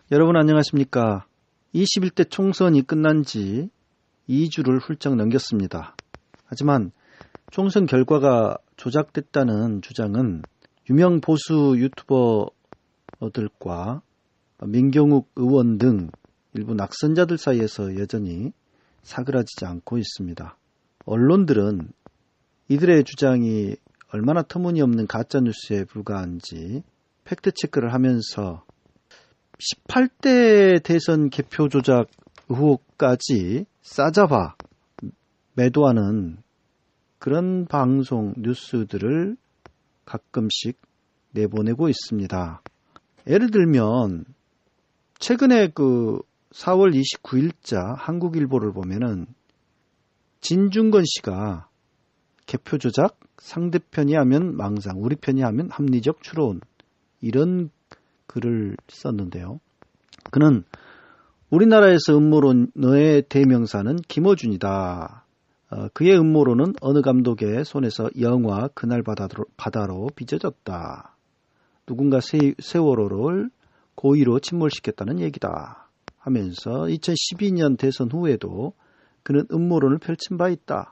여러분 안녕하십니까? 21대 총선이 끝난 지 2주를 훌쩍 넘겼습니다. 하지만 총선 결과가 조작됐다는 주장은 유명 보수 유튜버들과 민경욱 의원 등 일부 낙선자들 사이에서 여전히 사그라지지 않고 있습니다. 언론들은 이들의 주장이 얼마나 터무니없는 가짜뉴스에 불과한지 팩트체크를 하면서 18대 대선 개표 조작 의혹까지 싸잡아 매도하는 그런 방송 뉴스들을 가끔씩 내보내고 있습니다. 예를 들면 최근에 4월 29일자 한국일보를 보면은 진중권 씨가 개표 조작, 상대편이 하면 망상, 우리 편이 하면 합리적 추론 이런 글을 썼는데요. 그는 우리나라에서 음모론의 대명사는 김어준이다. 그의 음모론은 어느 감독의 손에서 영화 그날 바다로 빚어졌다. 누군가 세월호를 고의로 침몰시켰다는 얘기다 하면서 2012년 대선 후에도 그는 음모론을 펼친 바 있다.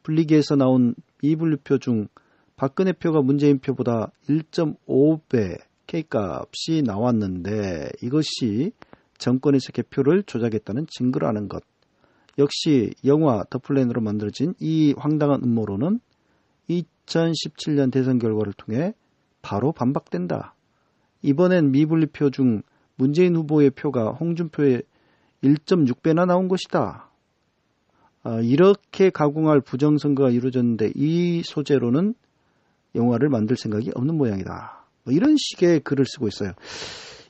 분리기에서 나온 미분류표 중 박근혜 표가 문재인 표보다 1.5배 K값이 나왔는데 이것이 정권에서 개표를 조작했다는 증거라는 것. 역시 영화 더 플랜으로 만들어진 이 황당한 음모론은 2017년 대선 결과를 통해 바로 반박된다. 이번엔 미분류표 중 문재인 후보의 표가 홍준표의 1.6배나 나온 것이다. 이렇게 가공할 부정선거가 이루어졌는데 이 소재로는 영화를 만들 생각이 없는 모양이다. 이런 식의 글을 쓰고 있어요.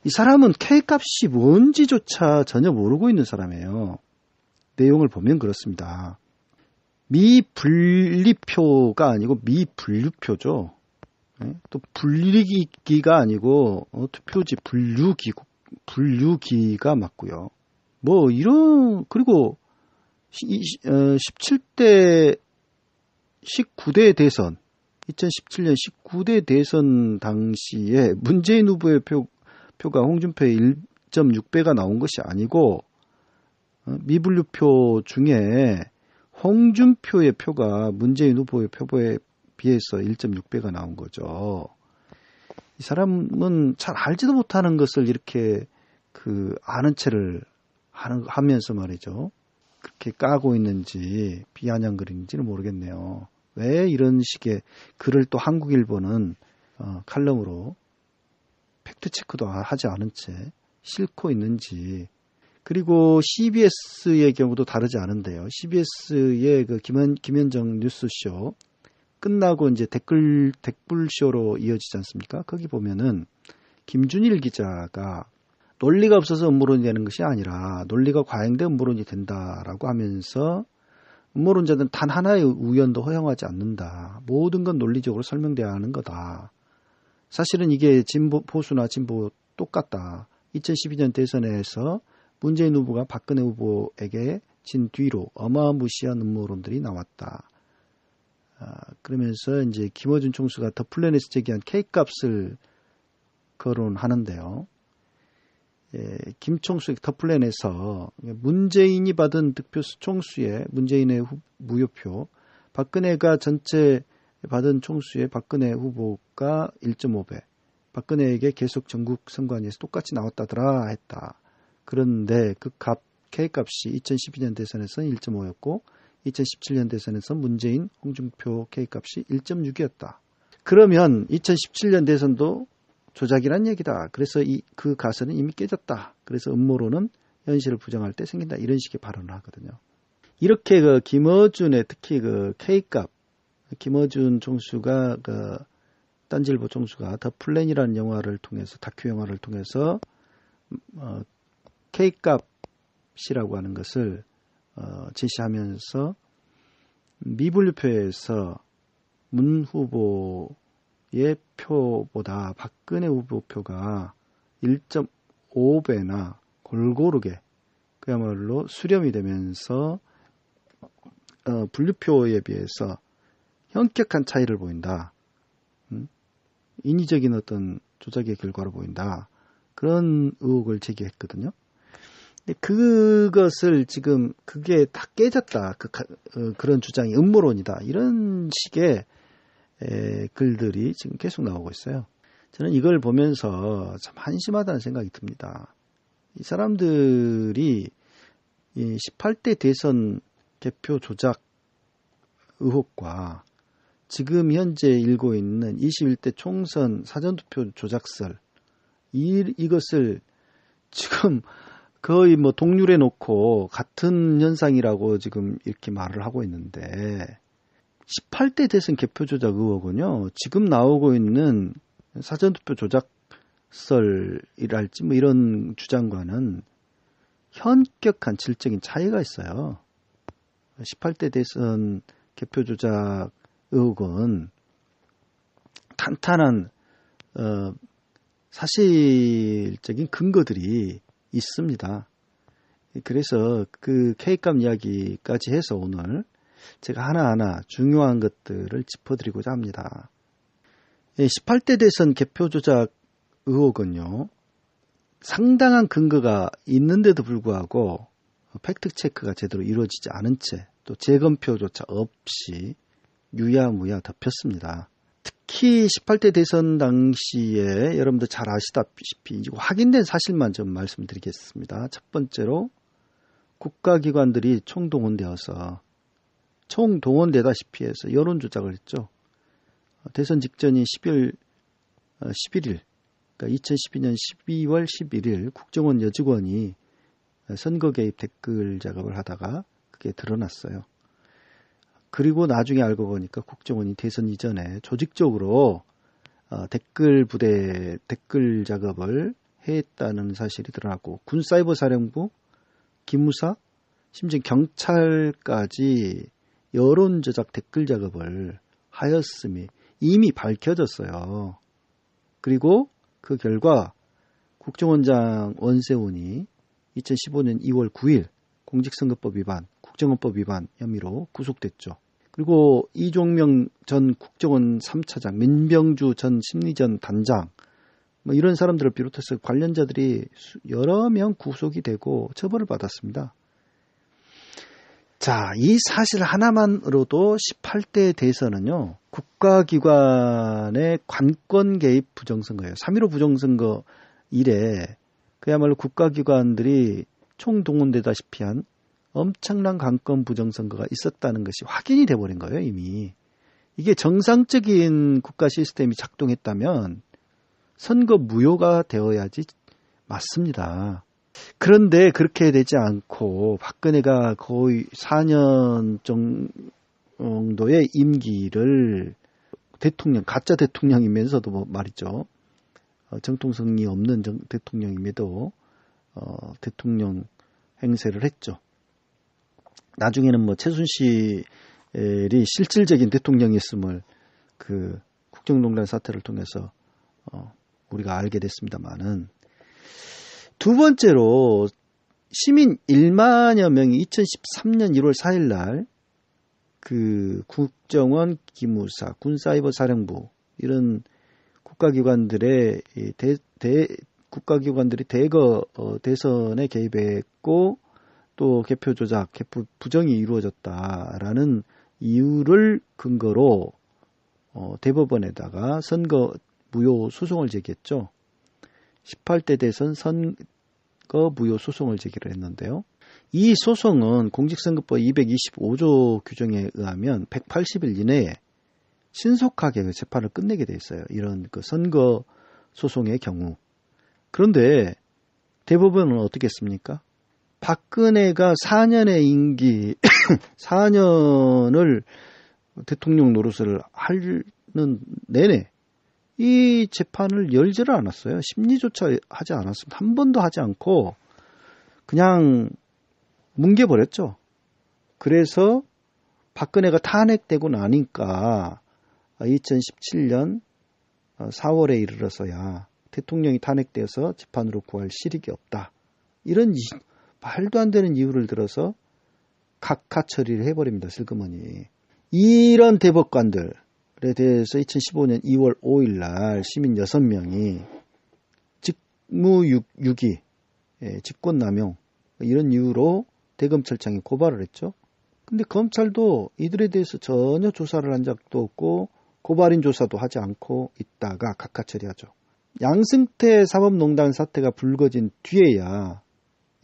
이 사람은 K값이 뭔지조차 전혀 모르고 있는 사람이에요. 내용을 보면 그렇습니다. 미분리표가 아니고 미분류표죠. 또 분리기가 아니고 투표지 분류기가 맞고요. 그리고 17대 19대 대선 2017년 19대 대선 당시에 문재인 후보의 표가 홍준표의 1.6배가 나온 것이 아니고 미분류표 중에 홍준표의 표가 문재인 후보의 표에 비해서 1.6배가 나온 거죠. 이 사람은 잘 알지도 못하는 것을 이렇게 아는 체를 하면서 말이죠. 그렇게 까고 있는지 비아냥거리는지는 모르겠네요. 왜 이런 식의 글을 또 한국일보는 칼럼으로 팩트체크도 하지 않은 채 싣고 있는지. 그리고 CBS의 경우도 다르지 않은데요. CBS의 김현정 뉴스쇼 끝나고 이제 댓글쇼로 이어지지 않습니까? 거기 보면은 김준일 기자가 논리가 없어서 음모론이 되는 것이 아니라 논리가 과잉된 음모론이 된다라고 하면서 음모론자들은 단 하나의 우연도 허용하지 않는다. 모든 건 논리적으로 설명돼야 하는 거다. 사실은 이게 보수나 진보 똑같다. 2012년 대선에서 문재인 후보가 박근혜 후보에게 진 뒤로 어마무시한 음모론들이 나왔다. 그러면서 이제 김어준 총수가 더 플랜에서 제기한 K값을 거론하는데요. 김 총수의 더 플랜에서 문재인이 받은 득표수 총수의 문재인의 무효표, 박근혜가 전체 받은 총수의 박근혜 후보가 1.5배, 박근혜에게 계속 전국 선관위에서 똑같이 나왔다더라 했다. 그런데 그 K값이 2012년 대선에서는 1.5였고 2017년 대선에서 문재인, 홍준표 K값이 1.6이었다. 그러면 2017년 대선도 조작이란 얘기다. 그래서 그 가설은 이미 깨졌다. 그래서 음모론은 현실을 부정할 때 생긴다. 이런 식의 발언을 하거든요. 이렇게 김어준의 특히 K값, 김어준 총수가 딴지일보 총수가 더 플랜이라는 영화를 통해서 다큐 영화를 통해서 K값이라고 하는 것을 제시하면서 미분류표에서 문 후보의 표보다 박근혜 후보 표가 1.5배나 골고루게 그야말로 수렴이 되면서 분류표에 비해서 현격한 차이를 보인다. 인위적인 어떤 조작의 결과로 보인다. 그런 의혹을 제기했거든요. 근데 그것을 지금 그게 다 깨졌다. 그런 주장이 음모론이다. 이런 식의 글들이 지금 계속 나오고 있어요. 저는 이걸 보면서 참 한심하다는 생각이 듭니다. 이 사람들이 이 18대 대선 개표 조작 의혹과 지금 현재 일고 있는 21대 총선 사전투표 조작설 이것을 지금 거의 뭐 동률해 놓고 같은 현상이라고 지금 이렇게 말을 하고 있는데 18대 대선 개표 조작 의혹은요. 지금 나오고 있는 사전투표 조작설이랄지 뭐 이런 주장과는 현격한 질적인 차이가 있어요. 18대 대선 개표 조작 의혹은 탄탄한 사실적인 근거들이 있습니다. 그래서 그 K값 이야기까지 해서 오늘 제가 하나하나 중요한 것들을 짚어드리고자 합니다. 18대 대선 개표 조작 의혹은요. 상당한 근거가 있는데도 불구하고 팩트 체크가 제대로 이루어지지 않은 채 또 재검표조차 없이 유야무야 덮였습니다. 특히 18대 대선 당시에 여러분들 잘 아시다시피 확인된 사실만 좀 말씀드리겠습니다. 첫 번째로 국가기관들이 총동원되다시피 해서 여론조작을 했죠. 대선 직전인 12월 11일, 그러니까 2012년 12월 11일 국정원 여직원이 선거 개입 댓글 작업을 하다가 그게 드러났어요. 그리고 나중에 알고 보니까 국정원이 대선 이전에 조직적으로 댓글 작업을 했다는 사실이 드러났고 군사이버사령부, 기무사, 심지어 경찰까지 여론조작 댓글 작업을 하였음이 이미 밝혀졌어요. 그리고 그 결과 국정원장 원세훈이 2015년 2월 9일 공직선거법 위반, 국정원법 위반 혐의로 구속됐죠. 그리고 이종명 전 국정원 3차장, 민병주 전 심리전 단장, 뭐 이런 사람들을 비롯해서 관련자들이 여러 명 구속이 되고 처벌을 받았습니다. 자, 이 사실 하나만으로도 18대 대선은요, 국가기관의 관권 개입 부정선거예요. 3.15 부정선거 이래 그야말로 국가기관들이 총동원되다시피 한 엄청난 관권 부정선거가 있었다는 것이 확인이 돼버린 거예요, 이미. 이게 정상적인 국가 시스템이 작동했다면 선거 무효가 되어야지 맞습니다. 그런데 그렇게 되지 않고 박근혜가 거의 4년 정도의 임기를 가짜 대통령이면서도 뭐 말이죠. 정통성이 없는 대통령임에도 대통령 행세를 했죠. 나중에는 뭐 최순실이 실질적인 대통령이었음을 그 국정농단 사태를 통해서 우리가 알게 됐습니다만은 두 번째로 시민 1만여 명이 2013년 1월 4일 날 그 국정원, 기무사, 군사이버사령부 이런 국가기관들의 국가기관들이 대거 대선에 개입했고 또 개표 조작, 개표 부정이 이루어졌다라는 이유를 근거로 대법원에다가 선거 무효 소송을 제기했죠. 18대 대선 선거 무효 소송을 제기를 했는데요. 이 소송은 공직선거법 225조 규정에 의하면 180일 이내에 신속하게 그 재판을 끝내게 돼 있어요. 이런 그 선거 소송의 경우. 그런데 대법원은 어떻게 했습니까? 박근혜가 4년의 임기, 4년을 대통령 노릇을 하는 내내 이 재판을 열지를 않았어요. 심리조차 하지 않았습니다. 한 번도 하지 않고 그냥 뭉개버렸죠. 그래서 박근혜가 탄핵되고 나니까 2017년 4월에 이르러서야 대통령이 탄핵돼서 재판으로 구할 실익이 없다. 이런 말도 안 되는 이유를 들어서 각하 처리를 해버립니다. 슬그머니. 이런 대법관들에 대해서 2015년 2월 5일 날 시민 6명이 직무유기, 직권남용 이런 이유로 대검찰청이 고발을 했죠. 근데 검찰도 이들에 대해서 전혀 조사를 한 적도 없고 고발인 조사도 하지 않고 있다가 각하 처리하죠. 양승태 사법농단 사태가 불거진 뒤에야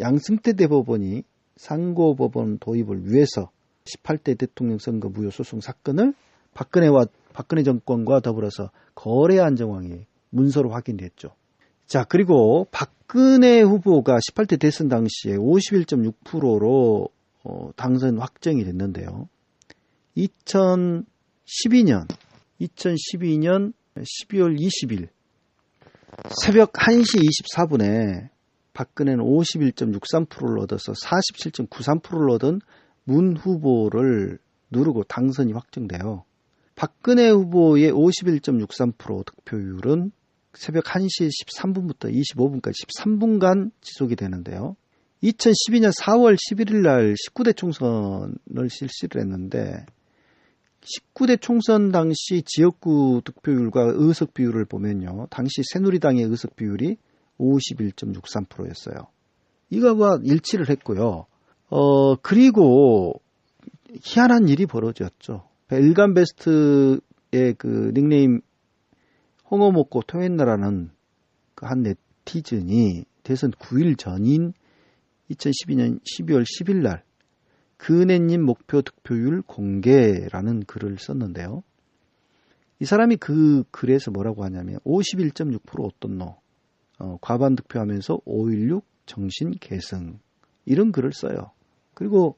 양승태 대법원이 상고법원 도입을 위해서 18대 대통령 선거 무효 소송 사건을 박근혜 정권과 더불어서 거래한 정황이 문서로 확인됐죠. 자, 그리고 박근혜 후보가 18대 대선 당시에 51.6%로 당선 확정이 됐는데요. 2012년 12월 20일 새벽 1시 24분에 박근혜는 51.63%를 얻어서 47.93%를 얻은 문 후보를 누르고 당선이 확정돼요. 박근혜 후보의 51.63% 득표율은 새벽 1시 13분부터 25분까지 13분간 지속이 되는데요. 2012년 4월 11일 날 19대 총선을 실시를 했는데 19대 총선 당시 지역구 득표율과 의석 비율을 보면요. 당시 새누리당의 의석 비율이 51.63%였어요. 이거와 일치를 했고요. 그리고 희한한 일이 벌어졌죠. 일간베스트의 그 닉네임 홍어 먹고 토했나라는 그 한 네티즌이 대선 9일 전인 2012년 12월 10일 날 그네님 목표 득표율 공개라는 글을 썼는데요. 이 사람이 그 글에서 뭐라고 하냐면 51.6% 어떻노? 과반 득표하면서 5.16 정신 계승 이런 글을 써요. 그리고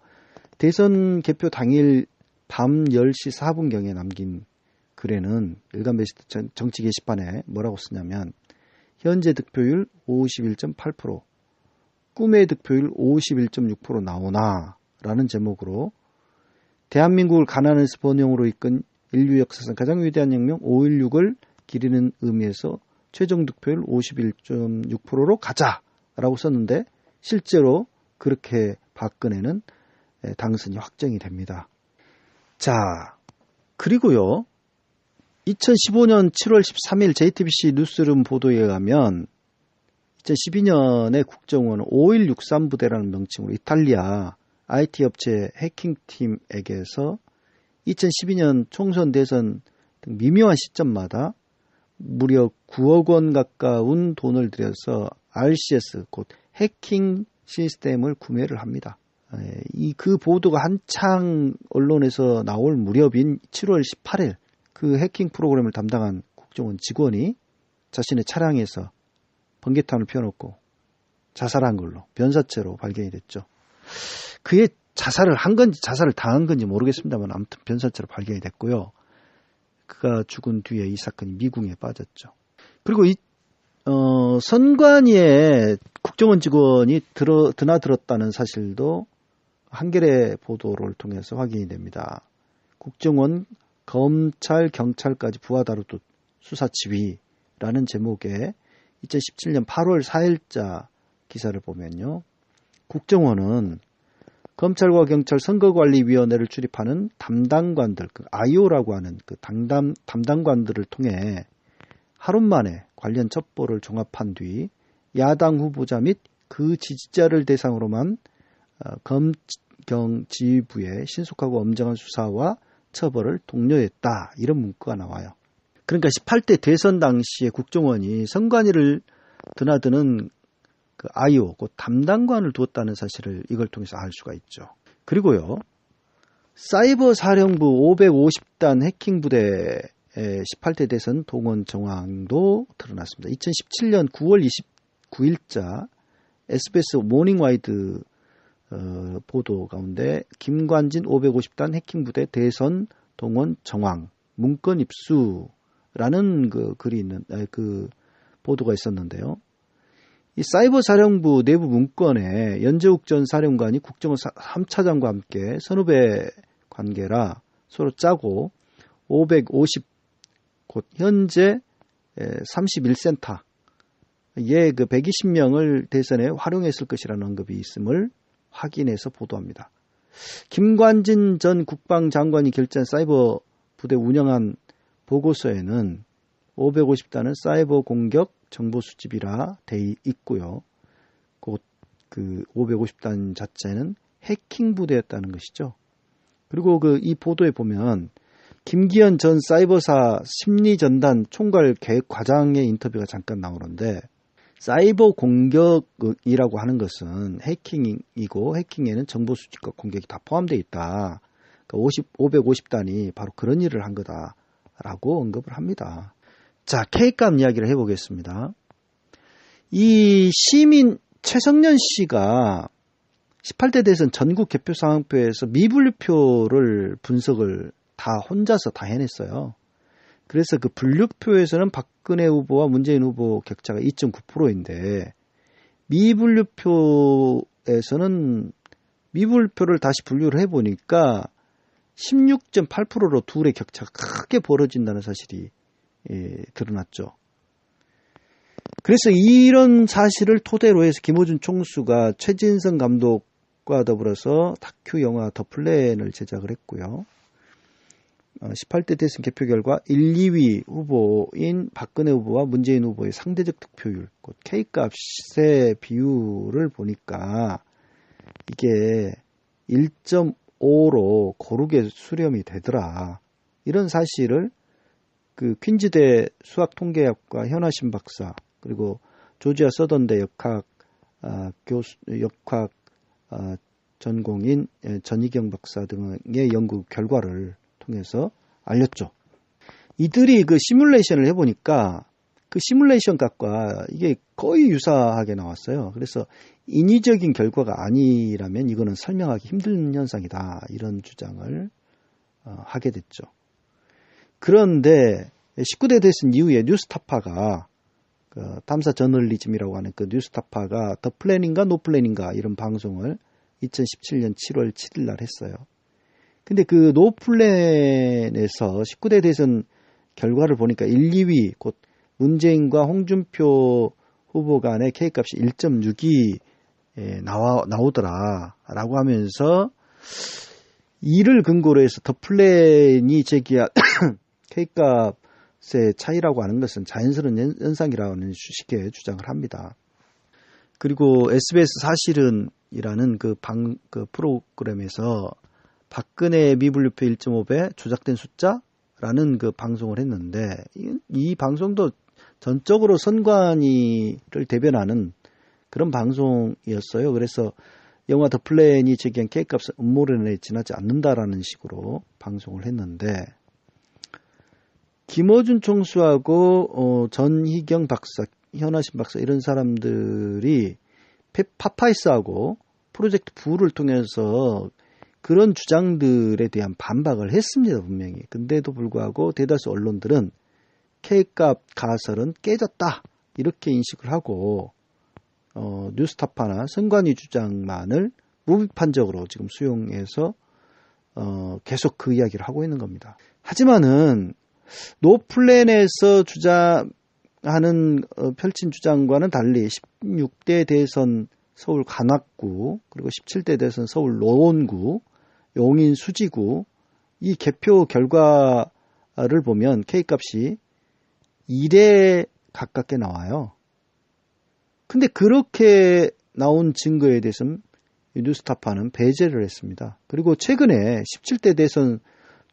대선 개표 당일 밤 10시 4분경에 남긴 글에는 일간베스트 정치 게시판에 뭐라고 쓰냐면 현재 득표율 51.8%, 꿈의 득표율 51.6% 나오나 라는 제목으로 대한민국을 가난에서 번영으로 이끈 인류 역사상 가장 위대한 혁명 5.16을 기리는 의미에서 최종 득표율 51.6%로 가자라고 썼는데 실제로 그렇게 박근혜는 당선이 확정이 됩니다. 자, 그리고요. 2015년 7월 13일 JTBC 뉴스룸 보도에 의하면 2012년에 국정원 5163 부대라는 명칭으로 이탈리아 IT 업체 해킹팀에게서 2012년 총선 대선 등 미묘한 시점마다 무려 9억 원 가까운 돈을 들여서 RCS 곧 해킹 시스템을 구매를 합니다. 그 보도가 한창 언론에서 나올 무렵인 7월 18일 그 해킹 프로그램을 담당한 국정원 직원이 자신의 차량에서 번개탄을 피워놓고 자살한 걸로 변사체로 발견이 됐죠. 그의 자살을 한 건지 자살을 당한 건지 모르겠습니다만 아무튼 변사체로 발견이 됐고요. 그가 죽은 뒤에 이 사건이 미궁에 빠졌죠. 그리고 선관위에 국정원 직원이 드나들었다는 사실도 한겨레 보도를 통해서 확인이 됩니다. 국정원, 검찰, 경찰까지 부하 다루듯 수사지휘라는 제목의 2017년 8월 4일자 기사를 보면요. 국정원은 검찰과 경찰 선거관리위원회를 출입하는 담당관들, 그 IO라고 하는 그 담당관들을 통해 하루 만에 관련 첩보를 종합한 뒤 야당 후보자 및 그 지지자를 대상으로만 검경지휘부의 신속하고 엄정한 수사와 처벌을 독려했다. 이런 문구가 나와요. 그러니까 18대 대선 당시에 국정원이 선관위를 드나드는 그 IO, 곧 담당관을 두었다는 사실을 이걸 통해서 알 수가 있죠. 그리고요, 사이버 사령부 550단 해킹 부대의 18대 대선 동원 정황도 드러났습니다. 2017년 9월 29일자 SBS 모닝와이드 보도 가운데 김관진 550단 해킹 부대 대선 동원 정황 문건 입수라는 그 글이 있는 그 보도가 있었는데요. 이 사이버 사령부 내부 문건에 연재욱 전 사령관이 국정원 3차장과 함께 선후배 관계라 서로 짜고 550 곧 현재 31센터 그 120명을 대선에 활용했을 것이라는 언급이 있음을 확인해서 보도합니다. 김관진 전 국방장관이 결재한 사이버 부대 운영한 보고서에는 550단은 사이버 공격 정보 수집이라 돼 있고요. 곧 그 550단 자체는 해킹 부대였다는 것이죠. 그리고 이 보도에 보면 김기현 전 사이버사 심리전단 총괄 계획 과장의 인터뷰가 잠깐 나오는데, 사이버 공격이라고 하는 것은 해킹이고, 해킹에는 정보 수집과 공격이 다 포함되어 있다. 그러니까 550단이 바로 그런 일을 한 거다라고 언급을 합니다. 자, K값 이야기를 해보겠습니다. 이 시민 최성년 씨가 18대 대선 전국 개표 상황표에서 미분류표를 분석을 다 혼자서 다 해냈어요. 그래서 그 분류표에서는 박근혜 후보와 문재인 후보 격차가 2.9%인데 미분류표에서는 미분류표를 다시 분류를 해보니까 16.8%로 둘의 격차가 크게 벌어진다는 사실이 드러났죠. 그래서 이런 사실을 토대로 해서 김어준 총수가 최진성 감독과 더불어서 다큐 영화 더 플랜을 제작을 했고요. 18대 대선 개표 결과 1, 2위 후보인 박근혜 후보와 문재인 후보의 상대적 득표율, 곧 K값의 비율을 보니까 이게 1.5로 고르게 수렴이 되더라. 이런 사실을 그 퀸즈대 수학통계학과 현아신 박사, 그리고 조지아 서던대 역학 전공인 전희경 박사 등의 연구 결과를 통해서 알렸죠. 이들이 그 시뮬레이션을 해보니까 그 시뮬레이션 값과 이게 거의 유사하게 나왔어요. 그래서 인위적인 결과가 아니라면 이거는 설명하기 힘든 현상이다. 이런 주장을 하게 됐죠. 그런데 19대 대선 이후에 뉴스타파가 그 탐사 저널리즘이라고 하는 그 뉴스타파가 더 플랜인가 노 플랜인가 이런 방송을 2017년 7월 7일 날 했어요. 근데 그 노플랜에서 19대 대선 결과를 보니까 1, 2위 곧 문재인과 홍준표 후보 간의 K값이 1.6이 나오더라라고 하면서 이를 근거로 해서 더 플랜이 제기한 K값의 차이라고 하는 것은 자연스러운 현상이라는 식의 주장을 합니다. 그리고 SBS 사실은이라는 그 프로그램에서 박근혜 미분류표 1.5배 조작된 숫자라는 그 방송을 했는데 이 방송도 전적으로 선관위를 대변하는 그런 방송이었어요. 그래서 영화 더 플랜이 제기한 K값은 음모론에 지나지 않는다라는 식으로 방송을 했는데, 김어준 총수하고 전희경 박사, 현아신 박사 이런 사람들이 파파이스하고 프로젝트 부를 통해서 그런 주장들에 대한 반박을 했습니다, 분명히. 근데도 불구하고 대다수 언론들은 K값 가설은 깨졌다 이렇게 인식을 하고 뉴스타파나 선관위 주장만을 무비판적으로 지금 수용해서 계속 그 이야기를 하고 있는 겁니다. 하지만은 노플랜에서 펼친 주장과는 달리 16대 대선 서울 관악구, 그리고 17대 대선 서울 노원구, 용인 수지구 이 개표 결과를 보면 K값이 1에 가깝게 나와요. 근데 그렇게 나온 증거에 대해서는 뉴스타파는 배제를 했습니다. 그리고 최근에 17대 대선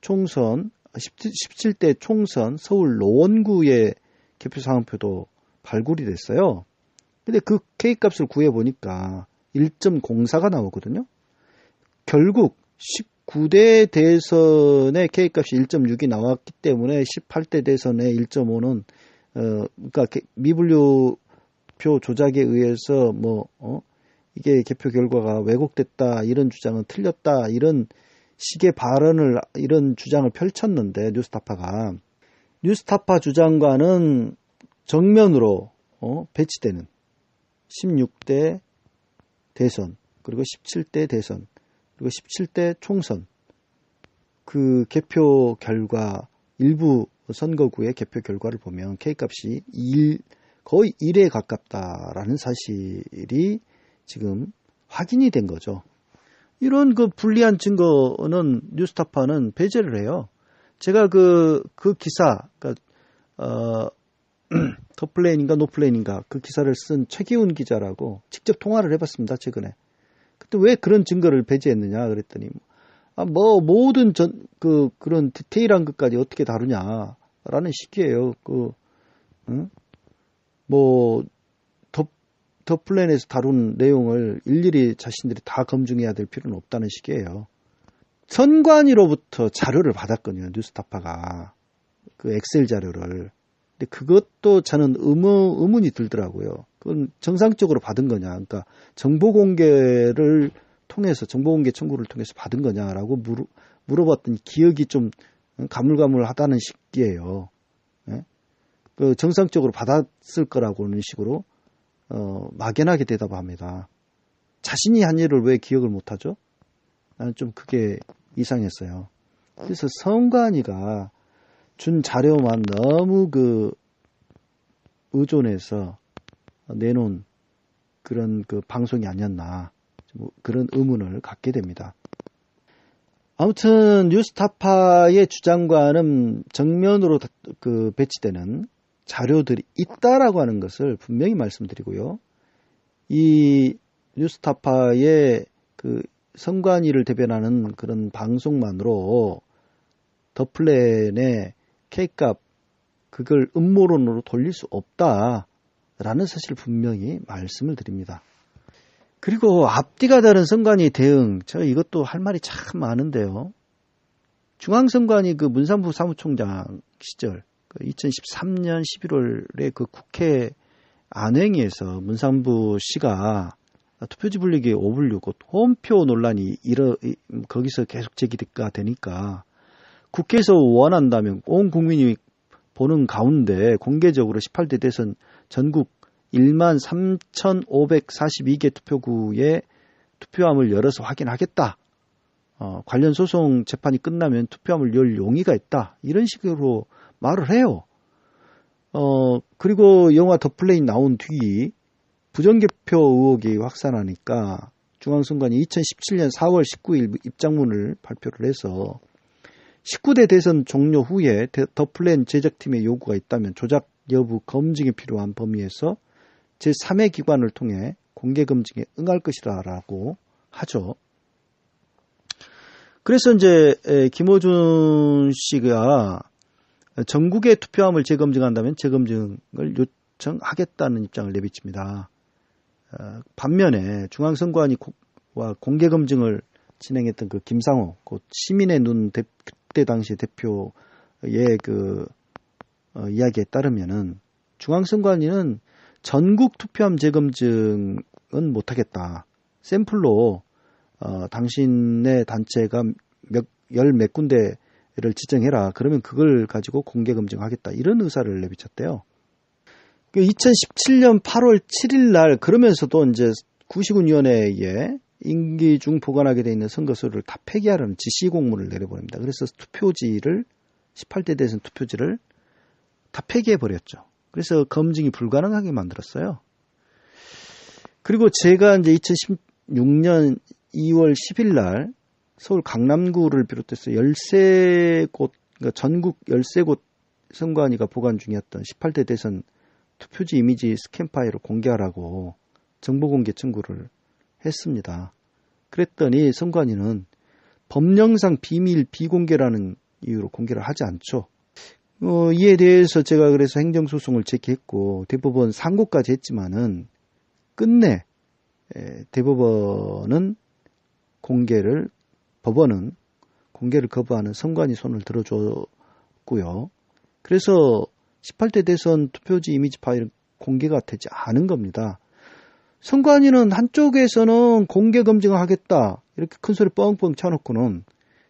총선 17대 총선 서울 노원구의 개표 상황표도 발굴이 됐어요. 근데 그 K값을 구해보니까 1.04가 나오거든요. 결국 19대 대선의 K값이 1.6이 나왔기 때문에 18대 대선의 1.5는 그러니까 미분류표 조작에 의해서 이게 개표 결과가 왜곡됐다 이런 주장은 틀렸다 이런 식의 이런 주장을 펼쳤는데 뉴스타파 주장과는 정면으로 배치되는 16대 대선 그리고 17대 대선 그리고 17대 총선 그 개표 결과 일부 선거구의 개표 결과를 보면 K값이 거의 1에 가깝다라는 사실이 지금 확인이 된 거죠. 이런 그 불리한 증거는 뉴스타파는 배제를 해요. 제가 그 기사, 그러니까 더플레인인가 노플레인인가 그 기사를 쓴 최기훈 기자라고 직접 통화를 해봤습니다. 최근에. 그때 왜 그런 증거를 배제했느냐 그랬더니 모든 그런 디테일한 것까지 어떻게 다루냐라는 식이에요. 더플랜에서 다룬 내용을 일일이 자신들이 다 검증해야 될 필요는 없다는 식이에요. 선관위로부터 자료를 받았거든요. 뉴스타파가. 그 엑셀 자료를. 근데 그것도 저는 의문이 들더라고요. 그건 정상적으로 받은 거냐. 그러니까 정보 공개를 통해서, 정보 공개 청구를 통해서 받은 거냐라고 물어봤더니 기억이 좀 가물가물하다는 식이에요. 예? 그 정상적으로 받았을 거라고는 식으로 막연하게 대답합니다. 자신이 한 일을 왜 기억을 못하죠? 나는 좀 그게 이상했어요. 그래서 선관위가 준 자료만 너무 의존해서 내놓은 그런 방송이 아니었나 그런 의문을 갖게 됩니다. 아무튼 뉴스타파의 주장과는 정면으로 배치되는 자료들이 있다라고 하는 것을 분명히 말씀드리고요. 이 뉴스타파의 선관위를 대변하는 그런 방송만으로 더플랜의 K값 그걸 음모론으로 돌릴 수 없다라는 사실을 분명히 말씀을 드립니다. 그리고 앞뒤가 다른 선관위 대응, 제가 이것도 할 말이 참 많은데요. 중앙선관위 문산부 사무총장 시절 2013년 11월에 국회 안행위에서 문산부 씨가 투표지 분리기 오불류고 홈표 논란이 거기서 계속 제기가 되니까 국회에서 원한다면 온 국민이 보는 가운데 공개적으로 18대 대선 전국 13,542개 투표구에 투표함을 열어서 확인하겠다. 관련 소송 재판이 끝나면 투표함을 열 용의가 있다. 이런 식으로 말을 해요. 그리고 영화 더플레인 나온 뒤 부정개표 의혹이 확산하니까 중앙선관위 2017년 4월 19일 입장문을 발표를 해서 19대 대선 종료 후에 더플랜 제작팀의 요구가 있다면 조작 여부 검증이 필요한 범위에서 제3의 기관을 통해 공개 검증에 응할 것이라고 하죠. 그래서 이제 김어준 씨가 전국의 투표함을 재검증한다면 재검증을 요청하겠다는 입장을 내비칩니다. 반면에 중앙선관위와 공개검증을 진행했던 김상호, 시민의 눈 그때 당시 대표의 이야기에 따르면은 중앙선관위는 전국 투표함 재검증은 못하겠다. 샘플로 당신의 단체가 열 몇 군데를 지정해라. 그러면 그걸 가지고 공개 검증하겠다. 이런 의사를 내비쳤대요. 2017년 8월 7일 날 그러면서도 이제 구시군위원회에 임기 중 보관하게 돼 있는 선거서를 다 폐기하라는 지시 공문을 내려보냅니다. 그래서 18대 대선 투표지를 다 폐기해 버렸죠. 그래서 검증이 불가능하게 만들었어요. 그리고 제가 이제 2016년 2월 10일 날 서울 강남구를 비롯해서 13곳, 그러니까 전국 13곳 선관위가 보관 중이었던 18대 대선 투표지 이미지 스캔 파일을 공개하라고 정보공개 청구를 했습니다. 그랬더니 선관위는 법령상 비밀 비공개라는 이유로 공개를 하지 않죠. 이에 대해서 제가 그래서 행정소송을 제기했고 대법원 상고까지 했지만은 끝내 대법원은 법원은 공개를 거부하는 선관위 손을 들어줬고요. 그래서 18대 대선 투표지 이미지 파일은 공개가 되지 않은 겁니다. 선관위는 한쪽에서는 공개 검증을 하겠다 이렇게 큰 소리 뻥뻥 쳐놓고는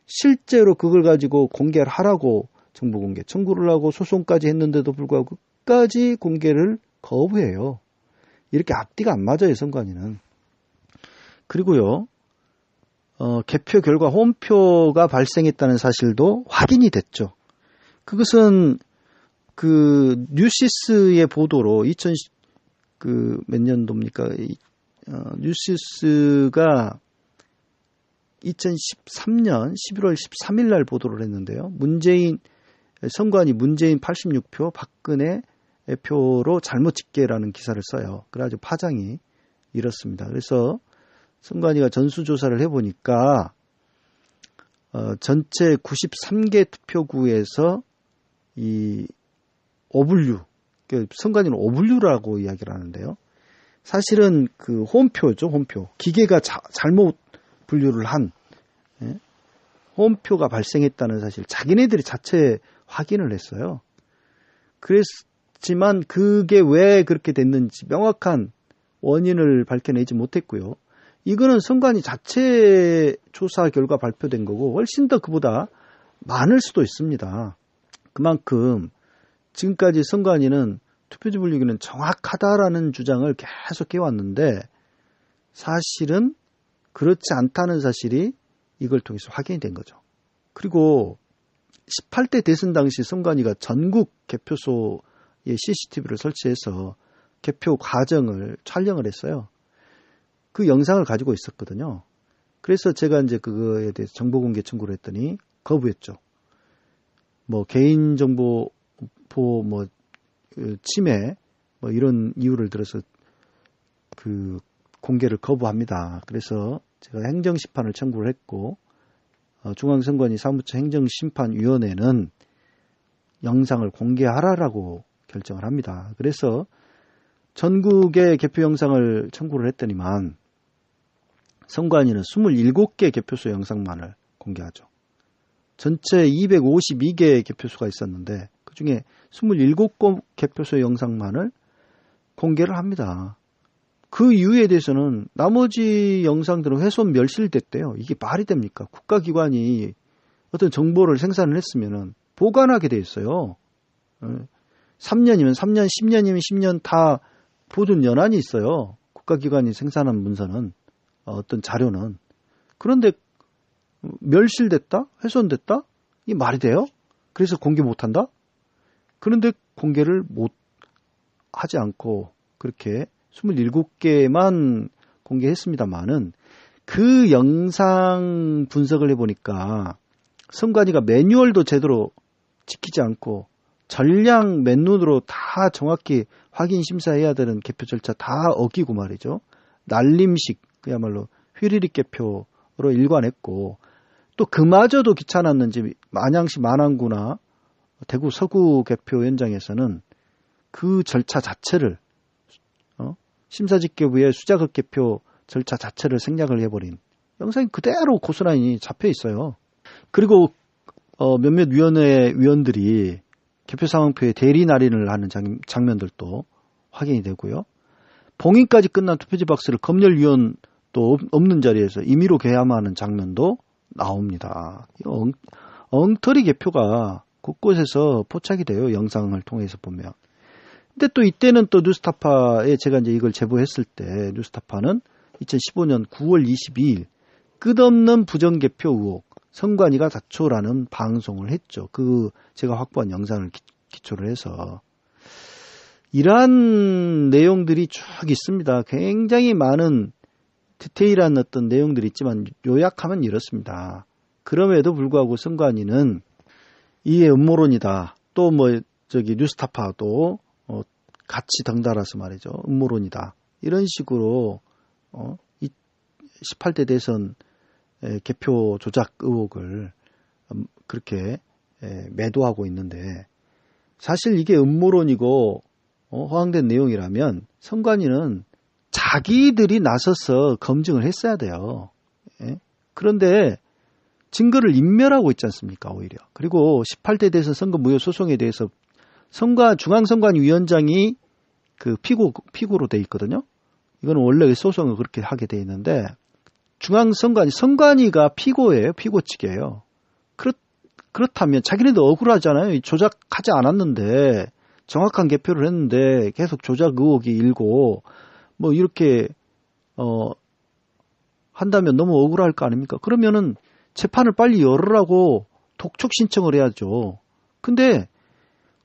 실제로 그걸 가지고 공개를 하라고 정보공개 청구를 하고 소송까지 했는데도 불구하고 끝까지 공개를 거부해요. 이렇게 앞뒤가 안 맞아요, 선관위는. 그리고요, 개표 결과 홈표가 발생했다는 사실도 확인이 됐죠. 그것은 뉴시스의 보도로 몇 년도입니까? 뉴시스가 2013년 11월 13일 날 보도를 했는데요. 문재인 선관위 문재인 86표, 박근혜 표로 잘못 집계라는 기사를 써요. 그래가지고 파장이 일었습니다. 그래서 선관위가 전수조사를 해보니까 전체 93개 투표구에서 이 오분류, 선관위는 오분류라고 이야기를 하는데요. 사실은 그 홈표죠, 홈표. 기계가 잘못 분류를 한 홈표가 발생했다는 사실 자기네들이 자체 확인을 했어요. 그랬지만 그게 왜 그렇게 됐는지 명확한 원인을 밝혀내지 못했고요. 이거는 선관위 자체 조사 결과 발표된 거고 훨씬 더 그보다 많을 수도 있습니다. 그만큼 지금까지 선관위는 투표지 분류기는 정확하다라는 주장을 계속 해왔는데 사실은 그렇지 않다는 사실이 이걸 통해서 확인이 된 거죠. 그리고 18대 대선 당시 선관위가 전국 개표소에 CCTV를 설치해서 개표 과정을 촬영을 했어요. 그 영상을 가지고 있었거든요. 그래서 제가 이제 그거에 대해서 정보공개 청구를 했더니 거부했죠. 뭐 개인정보 보호 침해 이런 이유를 들어서 그 공개를 거부합니다. 그래서 제가 행정심판을 청구를 했고 중앙선관위 사무처 행정심판위원회는 영상을 공개하라라고 결정을 합니다. 그래서 전국의 개표 영상을 청구를 했더니만 선관위는 27개 개표소 영상만을 공개하죠. 전체 252개 개표소가 있었는데 그중에 27곳 개표소 영상만을 공개를 합니다. 그 이유에 대해서는 나머지 영상들은 훼손 멸실됐대요. 이게 말이 됩니까? 국가기관이 어떤 정보를 생산을 했으면 보관하게 돼 있어요. 3년이면 3년, 10년이면 10년 다 보존 연한이 있어요. 국가기관이 생산한 문서는 어떤 자료는. 그런데 멸실됐다? 훼손됐다? 이게 말이 돼요? 그래서 공개 못한다? 그런데 공개를 못 하지 않고 그렇게 27개만 공개했습니다만은 그 영상 분석을 해보니까 선관위가 매뉴얼도 제대로 지키지 않고 전량 맨눈으로 다 정확히 확인 심사해야 되는 개표 절차 다 어기고 말이죠. 날림식 그야말로 휘리릭 개표로 일관했고 또 그마저도 귀찮았는지 안양시 만안구나 대구 서구 개표 현장에서는 그 절차 자체를 심사집계부의 수자극 개표 절차 자체를 생략을 해버린 영상이 그대로 고스란히 잡혀 있어요. 그리고 몇몇 위원회 위원들이 개표 상황표에 대리 날인을 하는 장면들도 확인이 되고요. 봉인까지 끝난 투표지 박스를 검열위원도 없는 자리에서 임의로 개함하는 장면도 나옵니다. 엉터리 개표가 곳곳에서 포착이 돼요. 영상을 통해서 보면. 근데 또 이때는 또 뉴스타파에 제가 이제 이걸 제보했을 때 뉴스타파는 2015년 9월 22일 끝없는 부정개표 의혹 선관위가 자초라는 방송을 했죠. 그 제가 확보한 영상을 기초로 해서 이러한 내용들이 쭉 있습니다. 굉장히 많은 디테일한 어떤 내용들이 있지만 요약하면 이렇습니다. 그럼에도 불구하고 선관위는 이게 음모론이다. 또 뉴스타파도 같이 덩달아서 말이죠. 음모론이다. 이런 식으로 18대 대선 개표 조작 의혹을 그렇게 매도하고 있는데 사실 이게 음모론이고 허황된 내용이라면 선관위는 자기들이 나서서 검증을 했어야 돼요. 그런데 증거를 인멸하고 있지 않습니까? 오히려. 그리고 18대 대선 선거 무효 소송에 대해서 중앙선관위원장이 그 피고로 돼 있거든요. 이거는 원래 소송을 그렇게 하게 돼 있는데 선관위가 피고예요. 피고 측이에요. 그렇다면 자기네도 억울하잖아요. 조작하지 않았는데 정확한 개표를 했는데 계속 조작 의혹이 일고 이렇게 한다면 너무 억울할 거 아닙니까? 그러면은 재판을 빨리 열으라고 독촉 신청을 해야죠. 근데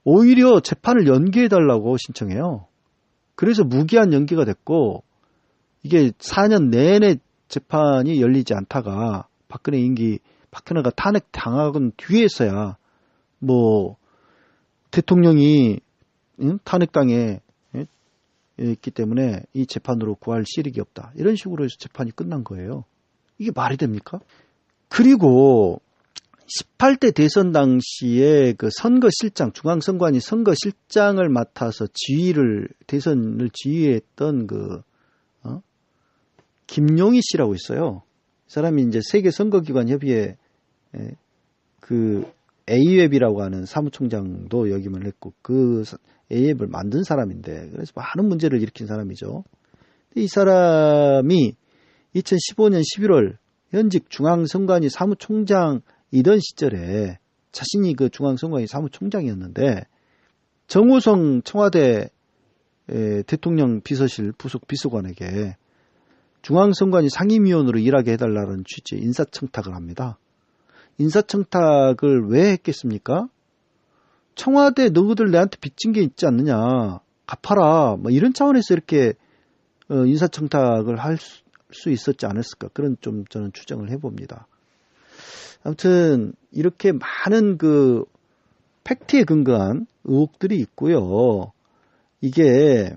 오히려 재판을 연기해달라고 신청해요. 그래서 무기한 연기가 됐고 이게 4년 내내 재판이 열리지 않다가 박근혜가 탄핵 당하건 뒤에서야 대통령이 탄핵당해 있기 때문에 이 재판으로 구할 실익이 없다. 이런 식으로 해서 재판이 끝난 거예요. 이게 말이 됩니까? 그리고 18대 대선 당시에 그 선거실장, 중앙선관위 선거실장을 맡아서 대선을 지휘했던 김용희 씨라고 있어요. 이 사람이 이제 세계선거기관협의회 그 A웹이라고 하는 사무총장도 역임을 했고 그 A웹을 만든 사람인데 그래서 많은 문제를 일으킨 사람이죠. 이 사람이 2015년 11월 현직 중앙선관위 사무총장이던 시절에 자신이 그 중앙선관위 사무총장이었는데 정호성 청와대 대통령 비서실 부속 비서관에게 중앙선관위 상임위원으로 일하게 해달라는 취지의 인사청탁을 합니다. 인사청탁을 왜 했겠습니까? 청와대 너희들 내한테 빚진 게 있지 않느냐. 갚아라. 뭐 이런 차원에서 이렇게 인사청탁을 할 수 있었지 않았을까. 그런 좀 저는 추정을 해봅니다. 아무튼 이렇게 많은 그 팩트에 근거한 의혹들이 있고요. 이게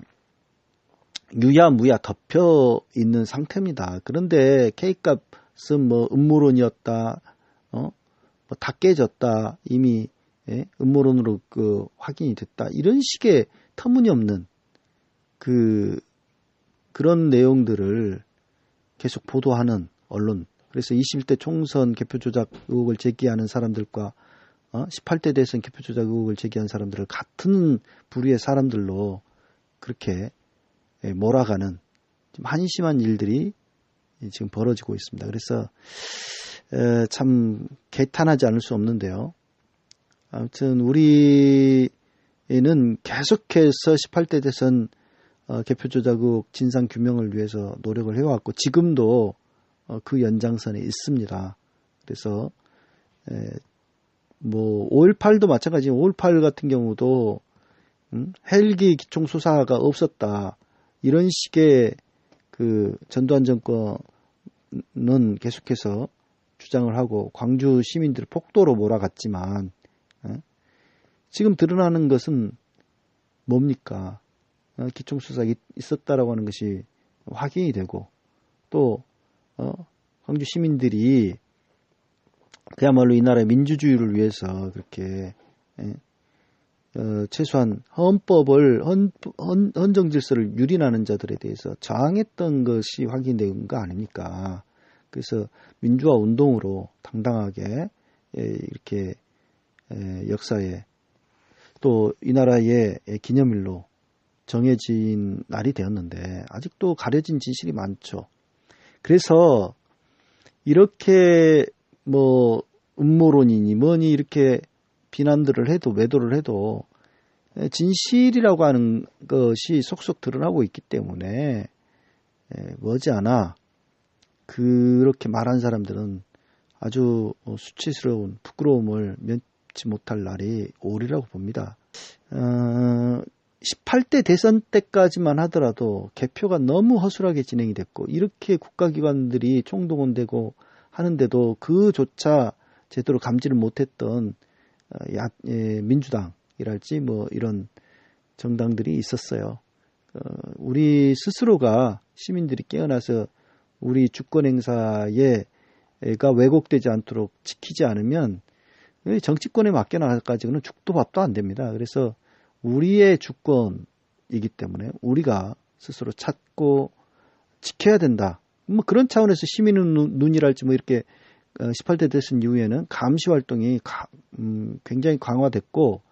유야무야 덮여 있는 상태입니다. 그런데 K값은 뭐 음모론이었다. 뭐 다 깨졌다. 이미 음모론으로 그 확인이 됐다. 이런 식의 터무니없는 그런 내용들을 계속 보도하는 언론. 그래서 21대 총선 개표 조작 의혹을 제기하는 사람들과 18대 대선 개표 조작 의혹을 제기한 사람들을 같은 부류의 사람들로 그렇게 몰아가는 좀 한심한 일들이 지금 벌어지고 있습니다. 그래서 참 개탄하지 않을 수 없는데요. 아무튼 우리는 계속해서 18대 대선 개표 조작 의혹 진상 규명을 위해서 노력을 해왔고 지금도 그 연장선에 있습니다. 그래서 뭐 5.18도 마찬가지예요. 5.18 같은 경우도 헬기 기총 수사가 없었다. 이런 식의 그 전두환 정권은 계속해서 주장을 하고 광주 시민들을 폭도로 몰아갔지만 지금 드러나는 것은 뭡니까? 기총수사 있었다라고 하는 것이 확인이 되고 또 광주 시민들이 그야말로 이 나라의 민주주의를 위해서 그렇게 최소한 헌법을 헌정질서를 유린하는 자들에 대해서 저항했던 것이 확인된 거 아닙니까? 그래서 민주화 운동으로 당당하게 이렇게 역사에 또 이 나라의 기념일로 정해진 날이 되었는데 아직도 가려진 진실이 많죠. 그래서 이렇게 뭐 음모론이니 뭐니 이렇게 비난들을 해도 매도를 해도 진실이라고 하는 것이 속속 드러나고 있기 때문에 머지않아 그렇게 말한 사람들은 아주 수치스러운 부끄러움을 면치 못할 날이 오리라고 봅니다. 18대 대선 때까지만 하더라도 개표가 너무 허술하게 진행이 됐고 이렇게 국가기관들이 총동원되고 하는데도 그조차 제대로 감지를 못했던 민주당이랄지 뭐 이런 정당들이 있었어요. 우리 스스로가 시민들이 깨어나서 우리 주권 행사가 왜곡되지 않도록 지키지 않으면 정치권에 맡겨놔가지고는 죽도 밥도 안 됩니다. 그래서 우리의 주권이기 때문에 우리가 스스로 찾고 지켜야 된다. 뭐 그런 차원에서 시민의 눈이랄지 뭐 이렇게 18대 대선 이후에는 감시 활동이 굉장히 강화됐고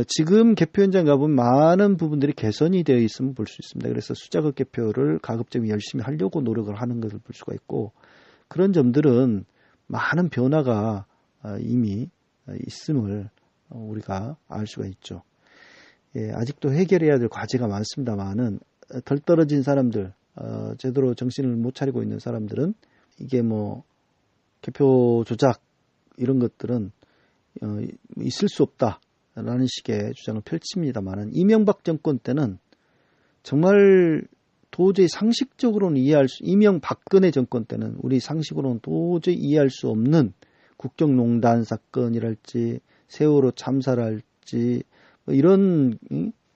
지금 개표 현장 가보면 많은 부분들이 개선이 되어 있음을 볼 수 있습니다. 그래서 수자급 개표를 가급적 열심히 하려고 노력을 하는 것을 볼 수가 있고 그런 점들은 많은 변화가 이미 있음을 우리가 알 수가 있죠. 아직도 해결해야 될 과제가 많습니다만은 덜 떨어진 사람들, 제대로 정신을 못 차리고 있는 사람들은 이게 뭐 개표 조작 이런 것들은 있을 수 없다라는 식의 주장을 펼칩니다만은 이명박 정권 때는 정말 도저히 상식적으로는 이명박근혜 정권 때는 우리 상식으로는 도저히 이해할 수 없는 국정농단 사건이랄지 세월호 참사랄지 이런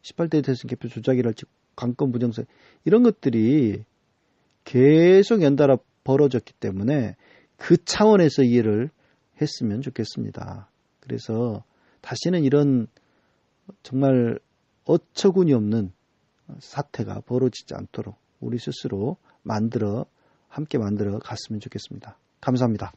18대 대선 개표 조작이랄지 관건 부정선 이런 것들이 계속 연달아 벌어졌기 때문에 그 차원에서 이해를 했으면 좋겠습니다. 그래서 다시는 이런 정말 어처구니 없는 사태가 벌어지지 않도록 우리 스스로 함께 만들어 갔으면 좋겠습니다. 감사합니다.